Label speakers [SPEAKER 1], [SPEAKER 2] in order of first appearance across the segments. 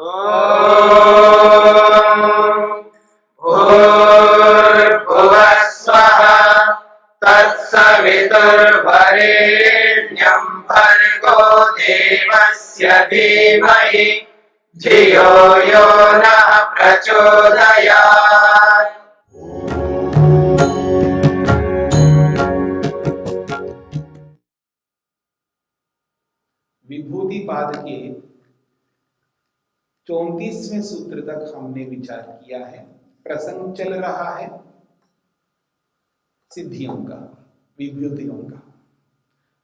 [SPEAKER 1] भूर्भुवः स्वः तत्सवितुर्वरेण्यं भर्गो देवस्य धीमहि धियो यो नः प्रचोदयात्।
[SPEAKER 2] विभूतिपाद के 34वें सूत्र तक हमने विचार किया है। प्रसंग चल रहा है सिद्धियों का, विभूतियों का।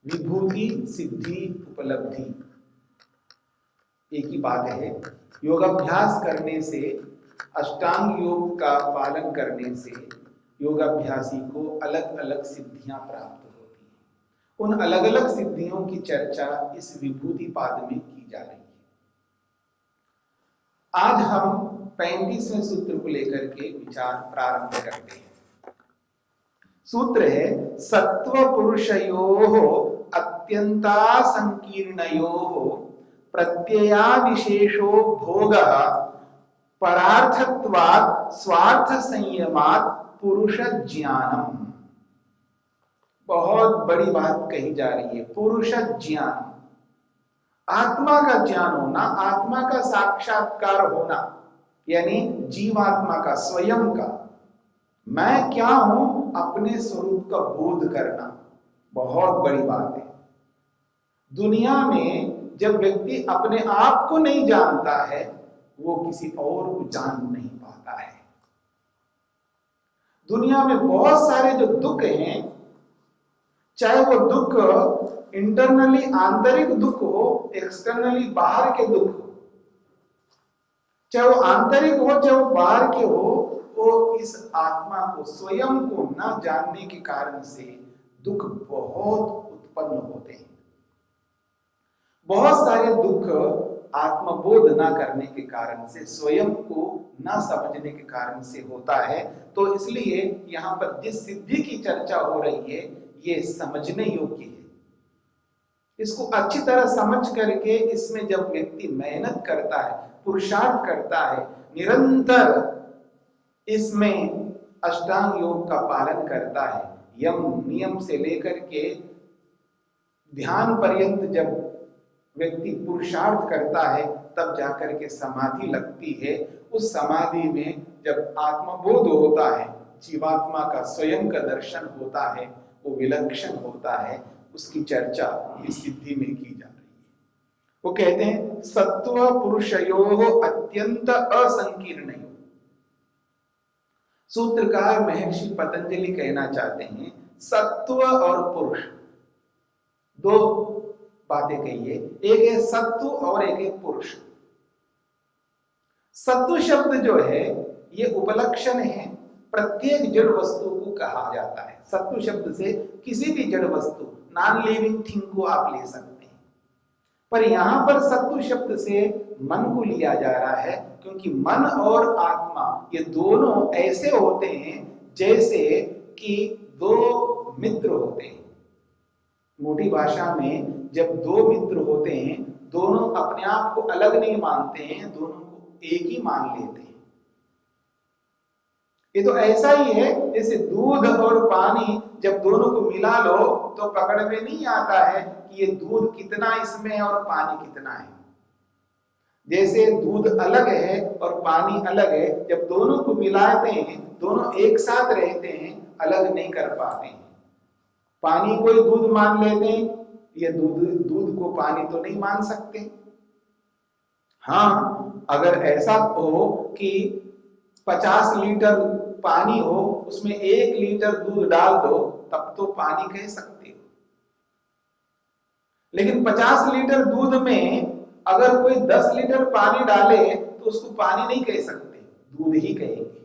[SPEAKER 2] विभूति सिद्धि उपलब्धि एक ही बात है। योगाभ्यास करने से, अष्टांग योग का पालन करने से योगाभ्यासी को अलग अलग सिद्धियां प्राप्त होती हैं। उन अलग अलग सिद्धियों की चर्चा इस विभूति पाद में की जा रही है। आज हम 35वें सूत्र को लेकर के विचार प्रारंभ करते हैं। सूत्र है सत्व पुरुषयोः अत्यंता संकीर्णयोः प्रत्यया विशेषो भोगः परार्थत्वात् स्वार्थ संयमात् पुरुष ज्ञानम। बहुत बड़ी बात कही जा रही है। पुरुष ज्ञान, आत्मा का ज्ञान होना, आत्मा का साक्षात्कार होना, यानी जीवात्मा का, स्वयं का, मैं क्या हूं, अपने स्वरूप का बोध करना बहुत बड़ी बात है। दुनिया में जब व्यक्ति अपने आप को नहीं जानता है, वो किसी और को जान नहीं पाता है। दुनिया में बहुत सारे जो दुख हैं, चाहे वो दुख इंटरनली आंतरिक दुख हो, एक्सटर्नली बाहर के दुख हो, चाहे वो आंतरिक हो चाहे वो बाहर के हो, वो इस आत्मा को, स्वयं को न जानने के कारण से दुख बहुत उत्पन्न होते हैं। बहुत सारे दुख आत्मबोध न करने के कारण से, स्वयं को न समझने के कारण से होता है। तो इसलिए यहाँ पर जिस सिद्धि की चर्चा हो रही है, ये समझने योग्य है। इसको अच्छी तरह समझ करके इसमें जब व्यक्ति मेहनत करता है, पुरुषार्थ करता है, निरंतर इसमें अष्टांग योग का पालन करता है, यम नियम से लेकर के ध्यान पर्यंत जब व्यक्ति पुरुषार्थ करता है, तब जाकर के समाधि लगती है। उस समाधि में जब आत्मबोध होता है, जीवात्मा का, स्वयं का दर्शन होता है, वो विलक्षण होता है। उसकी चर्चा इस सिद्धि में की जा रही है। वो कहते हैं सत्व पुरुषयोः अत्यंत असंकीर्णयोः। सूत्रकार महर्षि पतंजलि कहना चाहते हैं सत्व और पुरुष, दो बातें कही है। एक है सत्व और एक है पुरुष। सत्व शब्द जो है ये उपलक्षण है, प्रत्येक जड़ वस्तु को कहा जाता है। सत्व शब्द से किसी भी जड़ वस्तु, नॉन लिविंग थिंग को आप ले सकते हैं, पर यहां पर सत्व शब्द से मन को लिया जा रहा है, क्योंकि मन और आत्मा ये दोनों ऐसे होते हैं जैसे कि दो मित्र होते हैं। मोटी भाषा में जब दो मित्र होते हैं, दोनों अपने आप को अलग नहीं मानते हैं, दोनों को एक ही मान लेते हैं। ये तो ऐसा ही है जैसे दूध और पानी जब दोनों को मिला लो तो पकड़ में नहीं आता है कि ये दूध कितना इसमें है और पानी कितना है। जैसे दूध अलग है और पानी अलग है, जब दोनों को मिलाते हैं, दोनों एक साथ रहते हैं, अलग नहीं कर पाते हैं। पानी को दूध मान लेते हैं, ये दूध को पानी तो नहीं मान सकते। हाँ, अगर ऐसा हो कि 50 लीटर पानी हो, उसमें 1 लीटर दूध डाल दो, तब तो पानी कह सकते हो। लेकिन 50 लीटर दूध में अगर कोई 10 लीटर पानी डाले तो उसको पानी नहीं कह सकते, दूध ही कहेंगे।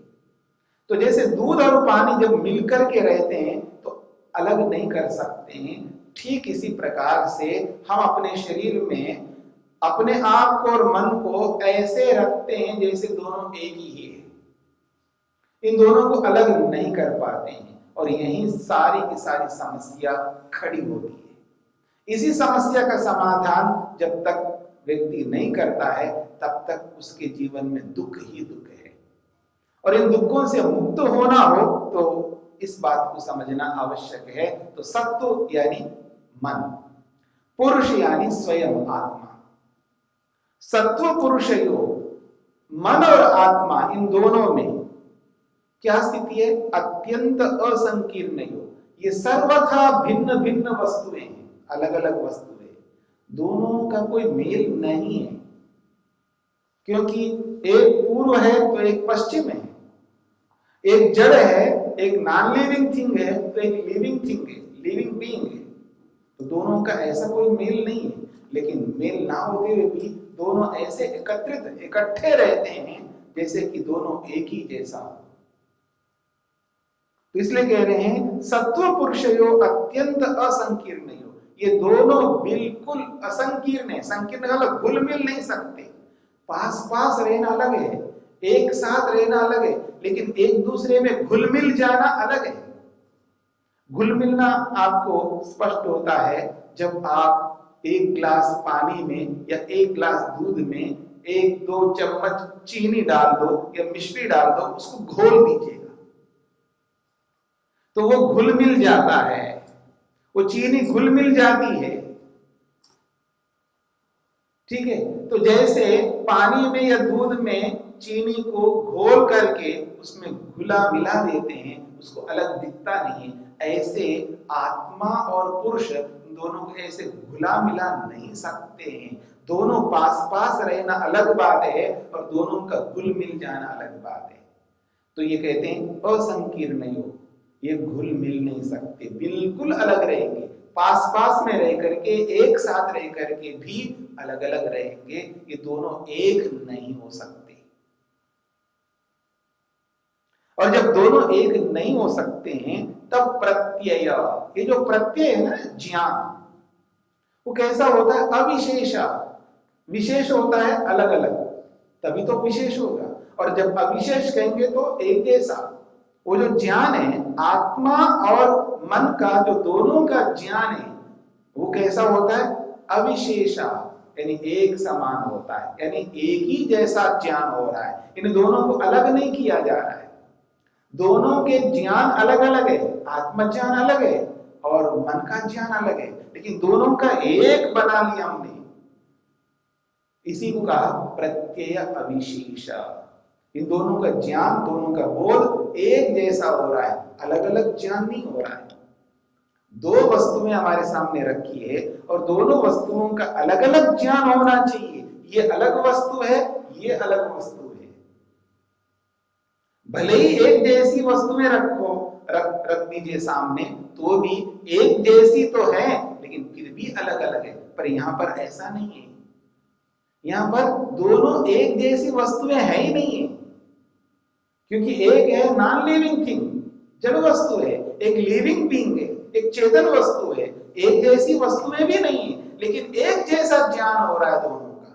[SPEAKER 2] तो जैसे दूध और पानी जब मिलकर के रहते हैं तो अलग नहीं कर सकते हैं, ठीक इसी प्रकार से हम अपने शरीर में अपने आप को और मन को ऐसे रखते हैं जैसे दोनों एक ही है। इन दोनों को अलग नहीं कर पाते हैं और यही सारी की सारी समस्या खड़ी होती है। इसी समस्या का समाधान जब तक व्यक्ति नहीं करता है तब तक उसके जीवन में दुख ही दुख है। और इन दुखों से मुक्त होना हो तो इस बात को समझना आवश्यक है। तो सत्व यानी मन, पुरुष यानी स्वयं आत्मा। सत्व पुरुष योग, मन और आत्मा, इन दोनों में क्या स्थिति है? अत्यंत असंकीर्ण योग। ये सर्वथा भिन्न भिन्न वस्तुएं हैं, अलग अलग वस्तुएं, दोनों का कोई मेल नहीं है। क्योंकि एक पूर्व है तो एक पश्चिम है, एक जड़ है, एक नॉन लिविंग थिंग है तो एक लिविंग थिंग है, लिविंग बीइंग है। तो दोनों का ऐसा कोई मेल नहीं है। लेकिन मेल ना होते हुए भी दोनों ऐसे एकत्रित इकट्ठे रहते हैं जैसे कि दोनों एक ही जैसा हो। तो इसलिए कह रहे हैं सत्व पुरुष योग अत्यंत असंकीर्ण योग। ये दोनों बिल्कुल असंकीर्ण है। संकीर्ण मतलब घुल मिल नहीं सकते। पास पास रहना अलग है, एक साथ रहना अलग है, लेकिन एक दूसरे में घुल मिल जाना अलग है। घुल मिलना आपको स्पष्ट होता है जब आप एक गिलास पानी में या एक गिलास दूध में 1-2 चम्मच चीनी डाल दो या मिश्री डाल दो, उसको घोल दीजिएगा तो वो घुल मिल जाता है, वो चीनी घुल मिल जाती है। ठीक है, तो जैसे पानी में या दूध में चीनी को घोल करके उसमें घुला मिला देते हैं, उसको अलग दिखता नहीं है, ऐसे आत्मा और पुरुष दोनों को ऐसे घुला मिला नहीं सकते हैं। दोनों पास पास रहना अलग बात है और दोनों का घुल मिल जाना अलग बात है। तो ये कहते हैं असंकीर्ण योग, ये घुल मिल नहीं सकते, बिल्कुल अलग रहेंगे। पास पास में रह करके, एक साथ रह करके भी अलग अलग रहेंगे। ये दोनों एक नहीं हो सकते। और जब दोनों एक नहीं हो सकते हैं तब प्रत्यय, ये जो प्रत्यय है ना, ज्ञान, वो कैसा होता है? अविशेषा। विशेष होता है अलग अलग, तभी तो विशेष होगा। और जब अविशेष कहेंगे तो एक जैसा। वो जो ज्ञान है आत्मा और मन का, जो दोनों का ज्ञान है, वो कैसा होता है? अविशेषा, यानी एक समान होता है, यानी एक ही जैसा ज्ञान हो रहा है। इन दोनों को अलग नहीं किया जा रहा है। दोनों के ज्ञान अलग अलग है, आत्मज्ञान अलग है और मन का ज्ञान अलग है, लेकिन दोनों का एक बना लिया हमने। इसी को कहा प्रत्यय अविशेष। इन दोनों का ज्ञान, दोनों का बोध एक जैसा हो रहा है, अलग अलग ज्ञान नहीं हो रहा है। दो वस्तुएं हमारे सामने रखी है और दोनों वस्तुओं का अलग अलग ज्ञान होना चाहिए। ये अलग वस्तु है, ये अलग वस्तु है। भले ही एक जैसी वस्तुएं रख दीजिए सामने, तो भी एक जैसी तो है, लेकिन फिर भी अलग अलग है। पर यहां पर ऐसा नहीं है। यहां पर दोनों एक जैसी वस्तुएं है ही नहीं है, क्योंकि एक है नॉन लिविंग थिंग, जड़ वस्तु है, एक लिविंग बीइंग है, एक चेतन वस्तु है। एक जैसी वस्तुएं भी नहीं है, लेकिन एक जैसा ज्ञान हो रहा है दोनों का।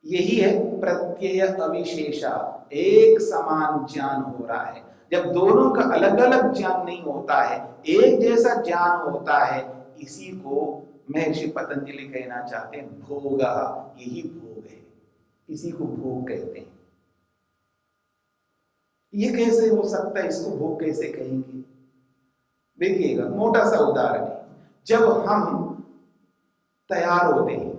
[SPEAKER 2] यही है प्रत्यय अविशेषा, एक समान ज्ञान हो रहा है। जब दोनों का अलग अलग ज्ञान नहीं होता है, एक जैसा ज्ञान होता है, इसी को महर्षि पतंजलि कहना चाहते हैं भोग। यही भोग है, इसी को भोग कहते हैं। ये कैसे हो सकता है? इसको भोग कैसे कहेंगे? देखिएगा, मोटा सा उदाहरण है। जब हम तैयार होते हैं,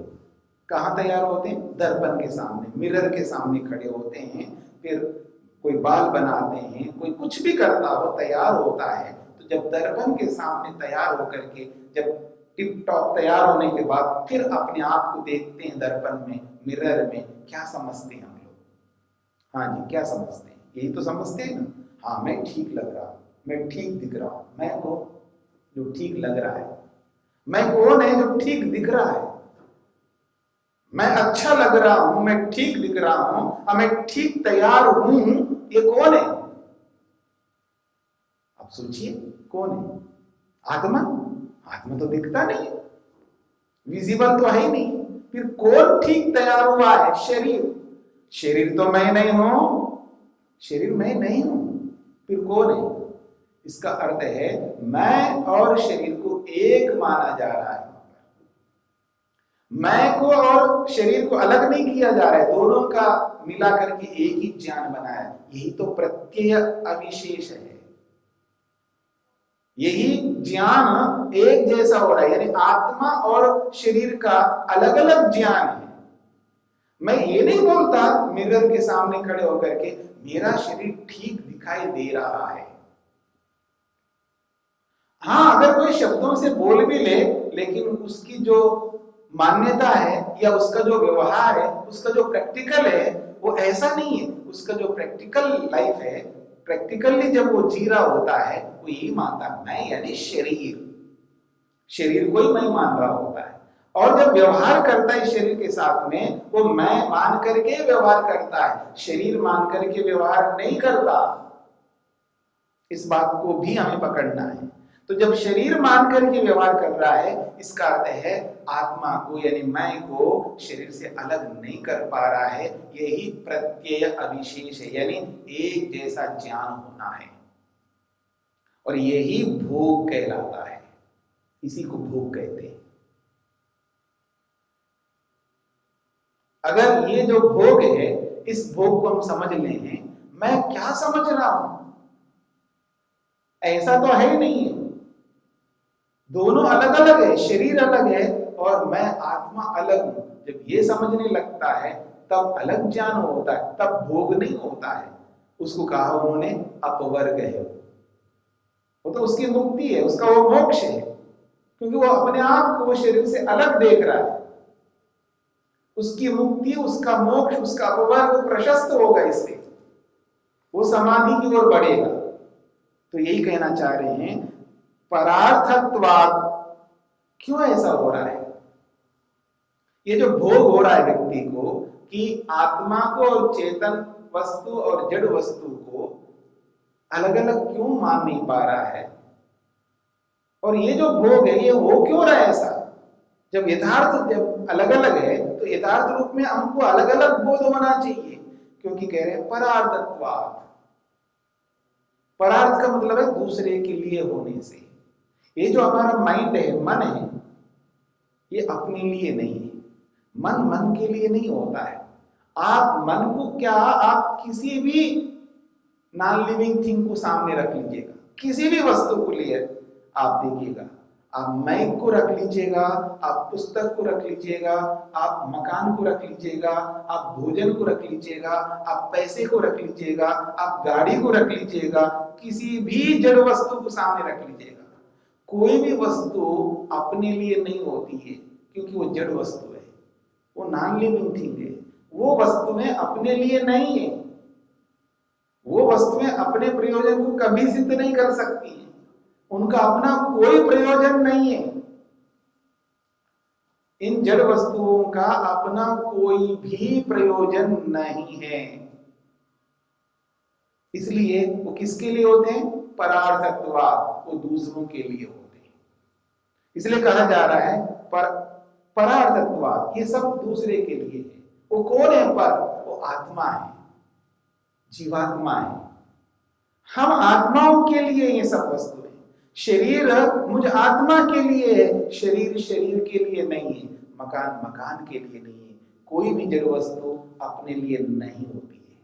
[SPEAKER 2] कहाँ तैयार होते हैं? दर्पण के सामने, मिरर के सामने खड़े होते हैं, फिर कोई बाल बनाते हैं, कोई कुछ भी करता हो, तैयार होता है। तो जब दर्पण के सामने तैयार होकर के, जब टिप टॉप तैयार होने के बाद फिर अपने आप को देखते हैं दर्पण में, मिरर में, क्या समझते हैं हम लोग? हाँ जी, क्या समझते हैं? यही तो समझते हैं ना। हाँ, मैं ठीक लग रहा हूं, मैं ठीक दिख रहा हूं। मैं कौन? जो ठीक लग रहा है। मैं कौन है? जो ठीक दिख रहा है। मैं अच्छा लग रहा हूं, मैं ठीक दिख रहा हूं, मैं ठीक तैयार हूं, ये कौन है? अब सोचिए, कौन है? आत्मा। आत्मा तो दिखता नहीं, विजिबल तो है ही नहीं। फिर कौन ठीक तैयार हुआ है? शरीर। शरीर तो मैं नहीं हूं, शरीर मैं नहीं हूं, फिर कौन है? इसका अर्थ है मैं और शरीर को एक माना जा रहा है। मैं को और शरीर को अलग नहीं किया जा रहा है, दोनों का मिला करके एक ही ज्ञान बनाया। यही तो प्रत्यय अविशेष है, यही ज्ञान एक जैसा हो रहा है, यानी आत्मा और शरीर का अलग अलग ज्ञान है। मैं ये नहीं बोलता मिरर के सामने खड़े होकर के मेरा शरीर ठीक दिखाई दे रहा है। हाँ, अगर कोई शब्दों से बोल भी ले, लेकिन उसकी जो मान्यता है या उसका जो व्यवहार है, उसका जो प्रैक्टिकल है, वो ऐसा नहीं है। उसका जो प्रैक्टिकल लाइफ है, प्रैक्टिकली जब वो जी रहा होता है, वो यही मानता है मैं यानी शरीर को ही मैं मान रहा होता है। और जब व्यवहार करता है शरीर के साथ में, वो मैं मान करके व्यवहार करता है, शरीर मान करके व्यवहार नहीं करता। इस बात को भी हमें पकड़ना है। तो जब शरीर मान करके व्यवहार कर रहा है, इसका अर्थ है आत्मा को यानी मैं को शरीर से अलग नहीं कर पा रहा है। यही प्रत्यय अविशेष है, यानी एक जैसा ज्ञान होना है, और यही भोग कहलाता है। इसी को भोग कहते हैं। अगर ये जो भोग है, इस भोग को हम समझ लें, मैं क्या समझ रहा हूं, ऐसा तो है ही नहीं है। दोनों अलग अलग है, शरीर अलग है और मैं आत्मा अलग हूं। जब ये समझने लगता है तब अलग ज्ञान होता है, तब भोग नहीं होता है। उसको कहा उन्होंने अपवर्ग है, वो तो उसकी मुक्ति है, उसका वो मोक्ष है, क्योंकि वो अपने आप को वो शरीर से अलग देख रहा है। उसकी मुक्ति, उसका मोक्ष, उसका अपवर्ग प्रशस्त होगा, इससे वो समाधि की ओर बढ़ेगा। तो यही कहना चाह रहे हैं, परार्थत्वाद क्यों ऐसा हो रहा है? ये जो भोग हो रहा है व्यक्ति को कि आत्मा को और चेतन वस्तु और जड़ वस्तु को अलग अलग क्यों मान नहीं पा रहा है, और ये जो भोग है ये हो क्यों रहा है ऐसा? जब यथार्थ जब अलग अलग है तो यथार्थ रूप में हमको अलग अलग बोध होना चाहिए, क्योंकि कह रहे हैं परार्थत्वाद। परार्थ का मतलब है दूसरे के लिए होने से। ये जो हमारा माइंड है, मन है, ये अपने लिए नहीं है। मन के लिए नहीं होता है। आप मन को क्या, आप किसी भी नॉन लिविंग थिंग को सामने रख लीजिएगा, किसी भी वस्तु को लिए आप देखिएगा, आप माइक को रख लीजिएगा, आप पुस्तक को रख लीजिएगा, आप मकान को रख लीजिएगा, आप भोजन को रख लीजिएगा, आप पैसे को रख लीजिएगा, आप गाड़ी को रख लीजिएगा, किसी भी जड़ वस्तु को सामने रख लीजिएगा। कोई भी वस्तु अपने लिए नहीं होती है, क्योंकि वो जड़ वस्तु है, वो नॉन लिविंग थिंग है। वो वस्तुएं अपने लिए नहीं है, वो वस्तुएं अपने प्रयोजन को कभी सिद्ध नहीं कर सकती हैं, उनका अपना कोई प्रयोजन नहीं है। इन जड़ वस्तुओं का अपना कोई भी प्रयोजन नहीं है, इसलिए वो किसके लिए होते हैं? परार्थत्वाद, वो दूसरों के लिए होते हैं। इसलिए कहा जा रहा है परार्थत्वाद, ये सब दूसरे के लिए है। वो कौन है? पर वो आत्मा है, जीवात्मा है। हम आत्माओं के लिए ये सब वस्तु है। शरीर मुझ आत्मा के लिए है, शरीर शरीर के लिए नहीं है, मकान मकान के लिए नहीं है। कोई भी जड़ वस्तु अपने लिए नहीं होती है।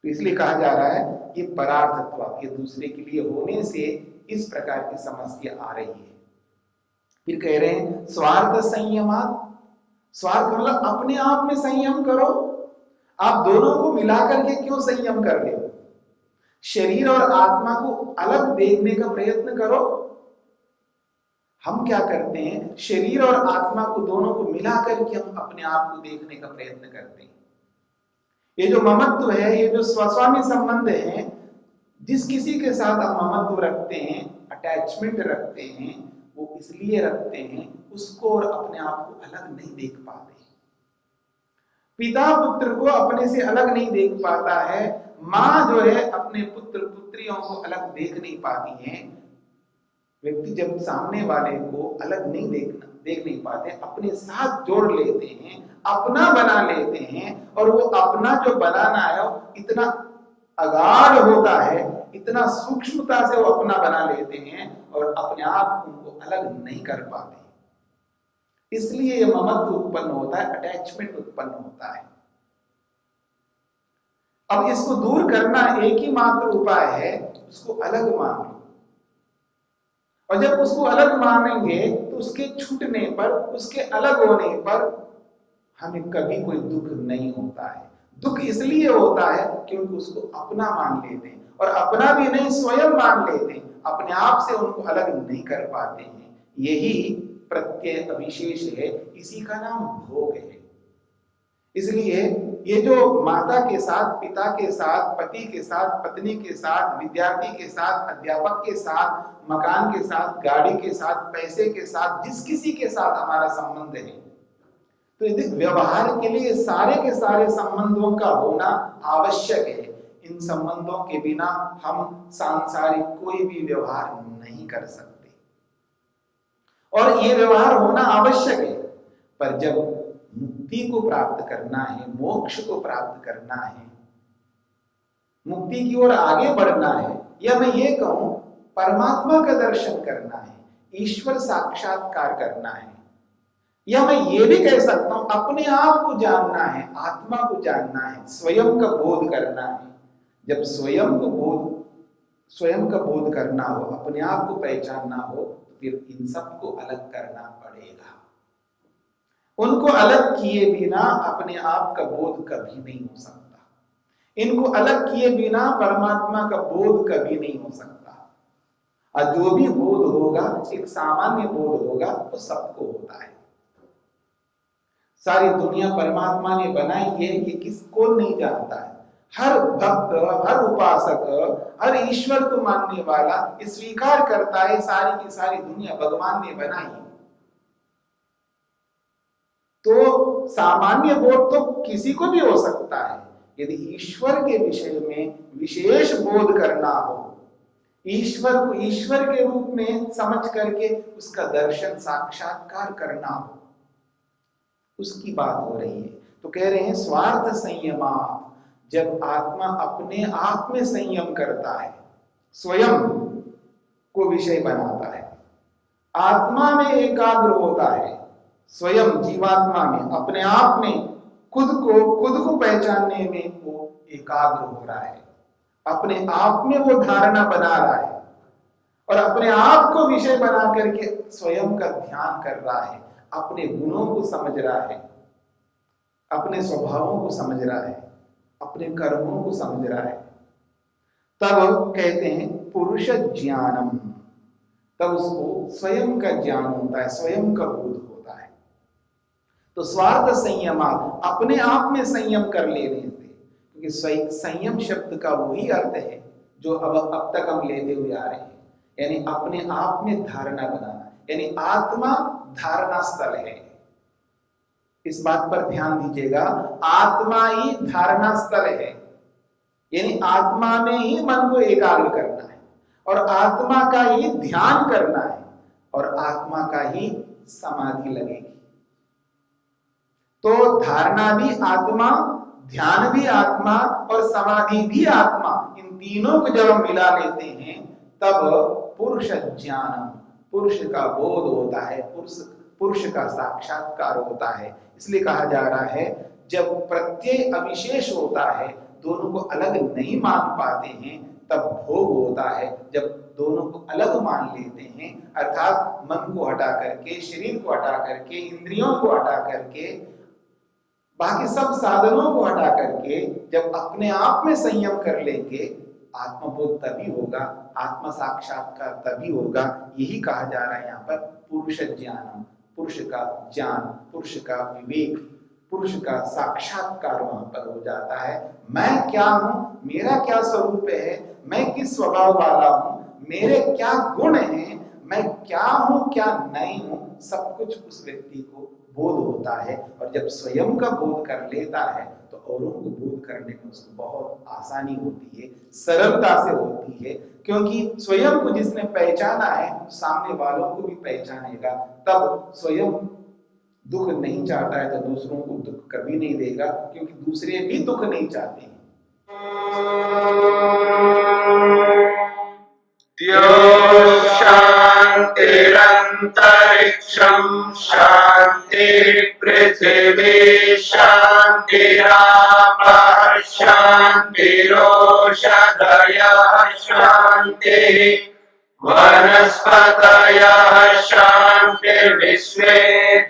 [SPEAKER 2] तो इसलिए कहा जा रहा है ये परार्थत्व, ये दूसरे के लिए होने से इस प्रकार की समस्या आ रही है। फिर कह रहे हैं स्वार्थ संयमात। स्वार्थ मतलब अपने आप में संयम करो। आप दोनों को मिलाकर के क्यों संयम कर रहे हो? शरीर और आत्मा को अलग देखने का प्रयत्न करो। हम क्या करते हैं, शरीर और आत्मा को दोनों को मिलाकर के हम अपने आप को देखने का प्रयत्न करते हैं। ये जो ममत्व है, ये जो स्वस्वामी संबंध है, जिस किसी के साथ हम ममत्व रखते हैं, अटैचमेंट रखते हैं, वो इसलिए रखते हैं उसको और अपने आप को अलग नहीं देख पाते। पिता पुत्र को अपने से अलग नहीं देख पाता है, माँ जो है अपने पुत्र पुत्रियों को अलग देख नहीं पाती है। व्यक्ति जब सामने वाले को अलग नहीं देख नहीं पाते, अपने साथ जोड़ लेते हैं, अपना बना लेते हैं, और वो अपना जो बनाना है इतना अगाध होता है, इतना सूक्ष्मता से वो अपना बना लेते हैं और अपने आप उनको अलग नहीं कर पाते। इसलिए ये ममत्व उत्पन्न होता है, अटैचमेंट उत्पन्न होता है। अब इसको दूर करना एक ही मात्र उपाय है, उसको अलग मान लो। और जब उसको अलग मानेंगे तो उसके छूटने पर, उसके अलग होने पर हमें कभी कोई दुख नहीं होता है। दुख इसलिए होता है क्योंकि उसको अपना मान लेते हैं, और अपना भी नहीं स्वयं मान लेते हैं, अपने आप से उनको अलग नहीं कर पाते हैं। यही प्रत्यय अविशेष है, इसी का नाम भोग है। इसलिए ये जो माता के साथ, पिता के साथ, पति के साथ, पत्नी के साथ, विद्यार्थी के साथ, अध्यापक के साथ, मकान के साथ, गाड़ी के साथ, पैसे के साथ, जिस किसी के साथ हमारा संबंध है, तो यदि व्यवहार के लिए सारे के सारे संबंधों का होना आवश्यक है। इन संबंधों के बिना हम सांसारिक कोई भी व्यवहार नहीं कर सकते, और ये व्यवहार होना आवश्यक है। पर जब मुक्ति को प्राप्त करना है, मोक्ष को प्राप्त करना है, मुक्ति की ओर आगे बढ़ना है, या मैं ये कहूं परमात्मा का दर्शन करना है, ईश्वर साक्षात्कार करना है, या मैं ये भी कह सकता हूं अपने आप को जानना है, आत्मा को जानना है, स्वयं का बोध करना है। जब स्वयं का बोध करना हो, अपने आप को पहचानना हो, तो फिर इन सबको अलग करना पड़ेगा। उनको अलग किए बिना अपने आप का बोध कभी नहीं हो सकता। इनको अलग किए बिना परमात्मा का बोध कभी नहीं हो सकता। और जो भी बोध होगा एक सामान्य बोध होगा, तो सबको होता है। सारी दुनिया परमात्मा ने बनाई है, ये किसको नहीं जानता है। हर भक्त, हर उपासक, हर ईश्वर को मानने वाला ये स्वीकार करता है सारी की सारी दुनिया भगवान ने बनाई। तो सामान्य बोध तो किसी को भी हो सकता है। यदि ईश्वर के विषय में विशेष बोध करना हो, ईश्वर को ईश्वर के रूप में समझ करके उसका दर्शन साक्षात्कार करना हो, उसकी बात हो रही है। तो कह रहे हैं स्वार्थ संयमा, जब आत्मा अपने आप में संयम करता है, स्वयं को विषय बनाता है, आत्मा में एकाग्र होता है, स्वयं जीवात्मा में, अपने आप में खुद को पहचानने में वो एकाग्र हो रहा है, अपने आप में वो धारणा बना रहा है, और अपने आप को विषय बना करके स्वयं का ध्यान कर रहा है, अपने गुणों को समझ रहा है, अपने स्वभावों को समझ रहा है, अपने कर्मों को समझ रहा है, तब कहते हैं पुरुष ज्ञानम, तब उसको स्वयं का ज्ञान होता है, स्वयं का बोध होता है। तो स्वार्थ संयमा, अपने आप में संयम कर लेने से, क्योंकि संयम शब्द का वही अर्थ है जो अब तक हम लेते हुए आ रहे हैं, यानी अपने आप में धारणा बनाना, यानी आत्मा धारणा स्थल है। इस बात पर ध्यान दीजिएगा, आत्मा ही धारणा स्थल है, यानी आत्मा में ही मन को एकाग्र करना है, और आत्मा का ही ध्यान करना है, और आत्मा का ही समाधि लगेगी। तो धारणा भी आत्मा, ध्यान भी आत्मा, और समाधि भी आत्मा, इन तीनों को जब हम मिला लेते हैं तब पुरुष ज्ञानम, पुरुष का बोध होता है, पुरुष का साक्षात्कार होता है। इसलिए कहा जा रहा है जब प्रत्यय अविशेष होता है, दोनों को अलग नहीं मान पाते हैं, तब भोग होता है। जब दोनों को अलग मान लेते हैं, अर्थात मन को हटा करके, शरीर को हटा करके, इंद्रियों को हटा करके, बाकी सब साधनों को हटा करके जब अपने आप में संयम कर लेंगे, आत्मबोध तभी होगा, आत्म साक्षात्कार तभी होगा। यही कहा जा रहा है यहाँ पर पुरुष ज्ञानम, पुरुष का ज्ञान, पुरुष का विवेक, पुरुष का साक्षात्कार वहां पर हो जाता है। मैं क्या हूं, मेरा क्या स्वरूप है, मैं किस स्वभाव वाला हूं, मेरे क्या गुण हैं, मैं क्या हूं क्या नहीं हूं, सब कुछ उस व्यक्ति को बोध होता है। और जब स्वयं का बोध कर लेता है तो औरों को बोध करने में उसको बहुत आसानी होती है, सरलता से होती है, क्योंकि स्वयं को जिसने पहचाना है सामने वालों को भी पहचानेगा। तब स्वयं दुख नहीं चाहता है तो दूसरों को दुख कभी नहीं देगा, क्योंकि दूसरे भी दुख नहीं चाहते हैं।
[SPEAKER 1] शांतिरंतरिक्षं अंतरिक्षं शांति पृथिवी शांतिरापः शांतिरोषधयः शांतिः वनस्पतयः शान्तिर्विश्वे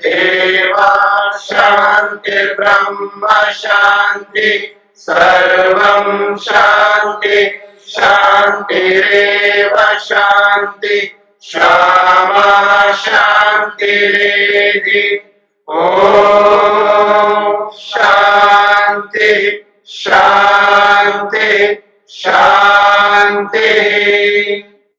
[SPEAKER 1] देवाः शान्तिर्ब्रह्म शान्ति सर्वं शान्ति शान्तिरेव शान्ति क्षमा शान्तिरेधि